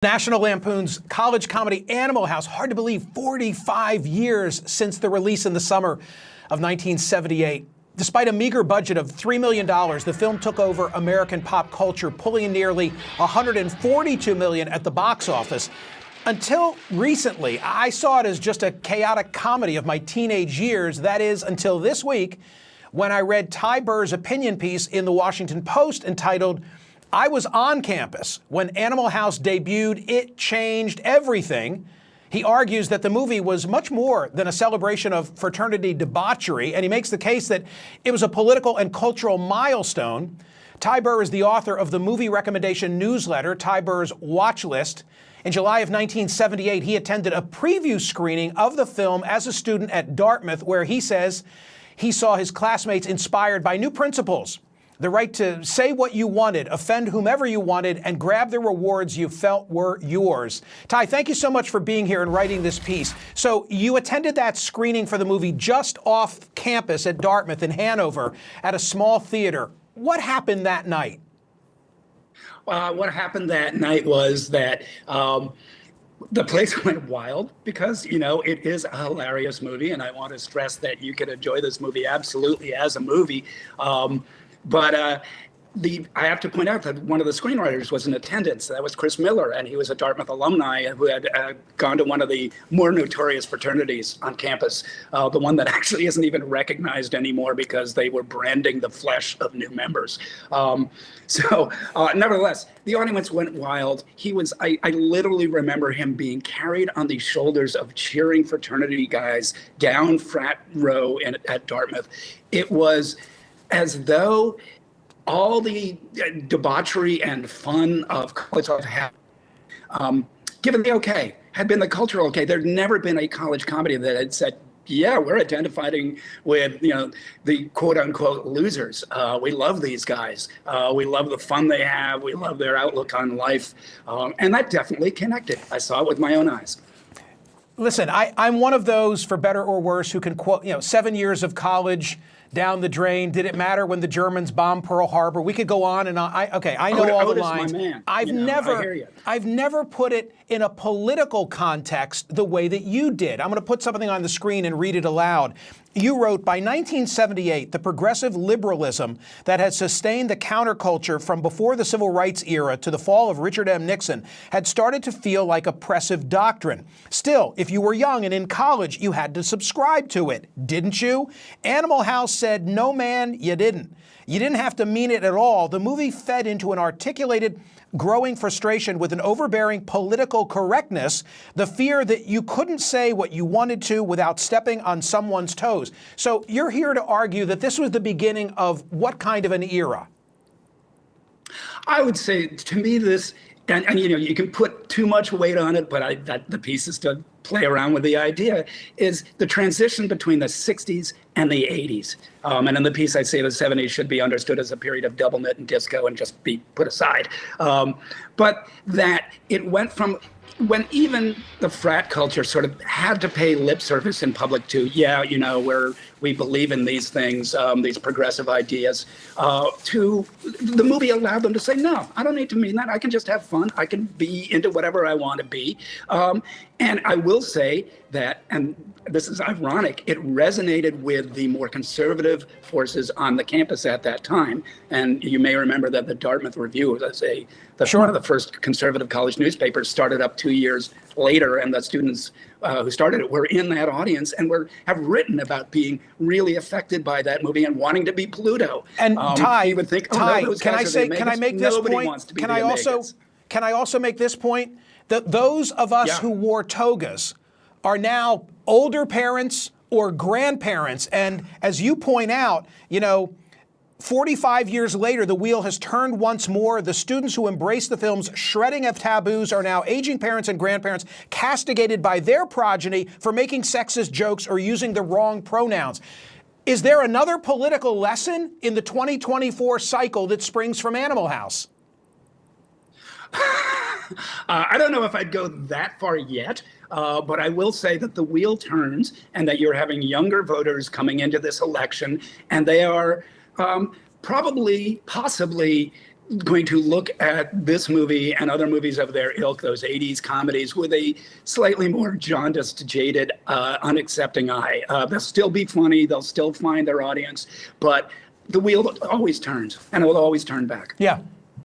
National Lampoon's college comedy Animal House. Hard to believe, 45 years since the release in the summer of 1978. Despite a meager budget of $3 million, the film took over American pop culture, pulling in nearly $142 million at the box office. Until recently, I saw it as just a chaotic comedy of my teenage years. That is, until this week, when I read Ty Burr's opinion piece in the Washington Post entitled, "I was on campus when Animal House debuted. It changed everything." He argues that the movie was much more than a celebration of fraternity debauchery, and he makes the case that it was a political and cultural milestone. Ty Burr is the author of the movie recommendation newsletter, Ty Burr's Watch List. In July of 1978, he attended a preview screening of the film as a student at Dartmouth, where he says he saw his classmates inspired by new principles: the right to say what you wanted, offend whomever you wanted, and grab the rewards you felt were yours. Ty, thank you so much for being here and writing this piece. So you attended that screening for the movie just off campus at Dartmouth in Hanover at a small theater. What happened that night? What happened that night was that the place went wild because, it is a hilarious movie, and I want to stress that you can enjoy this movie absolutely as a movie. But I have to point out that one of the screenwriters was in attendance. That was Chris Miller, and he was a Dartmouth alumni who had gone to one of the more notorious fraternities on campus, the one that actually isn't even recognized anymore because they were branding the flesh of new members. Nevertheless, the audience went wild. I literally remember him being carried on the shoulders of cheering fraternity guys down frat row at Dartmouth. It was as though all the debauchery and fun of college life had given the okay, had been the cultural okay. There'd never been a college comedy that had said, yeah, we're identifying with, the quote unquote losers. We love these guys. We love the fun they have. We love their outlook on life. And that definitely connected. I saw it with my own eyes. Listen, I'm one of those, for better or worse, who can quote, 7 years of college down the drain. Did it matter when the Germans bombed Pearl Harbor? We could go on and on. I know all the lines. My man. I've never put it in a political context the way that you did. I'm going to put something on the screen and read it aloud. You wrote, by 1978, the progressive liberalism that had sustained the counterculture from before the civil rights era to the fall of Richard M. Nixon had started to feel like oppressive doctrine. Still, if you were young and in college, you had to subscribe to it, didn't you? Animal House said, no, man, you didn't. You didn't have to mean it at all. The movie fed into an articulated, growing frustration with an overbearing political correctness, the fear that you couldn't say what you wanted to without stepping on someone's toes. So you're here to argue that this was the beginning of what kind of an era? I would say, to me, this, and you can put too much weight on it, but the piece is to play around with the idea, is the transition between the 60s and the 80s. And in the piece, I say the 70s should be understood as a period of double knit and disco and just be put aside. But that it went from when even the frat culture sort of had to pay lip service in public to, where we believe in these things, these progressive ideas, to the movie allowed them to say, no, I don't need to mean that. I can just have fun. I can be into whatever I want to be. And I will say that, and this is ironic, it resonated with the more conservative forces on the campus at that time. And you may remember that the Dartmouth Review was one of the first conservative college newspapers, started up 2 years later, and the students who started it were in that audience and have written about being really affected by that movie and wanting to be Pluto. And Ty, you would think, Ty, no, can I make this point? Can I also make this point? That those of us who wore togas are now older parents or grandparents. And as you point out, 45 years later, the wheel has turned once more. The students who embraced the film's shredding of taboos are now aging parents and grandparents, castigated by their progeny for making sexist jokes or using the wrong pronouns. Is there another political lesson in the 2024 cycle that springs from Animal House? I don't know if I'd go that far yet, but I will say that the wheel turns and that you're having younger voters coming into this election, and they are possibly going to look at this movie and other movies of their ilk, those 80s comedies, with a slightly more jaundiced, jaded, unaccepting eye. They'll still be funny, they'll still find their audience, but the wheel always turns, and it will always turn back. Yeah.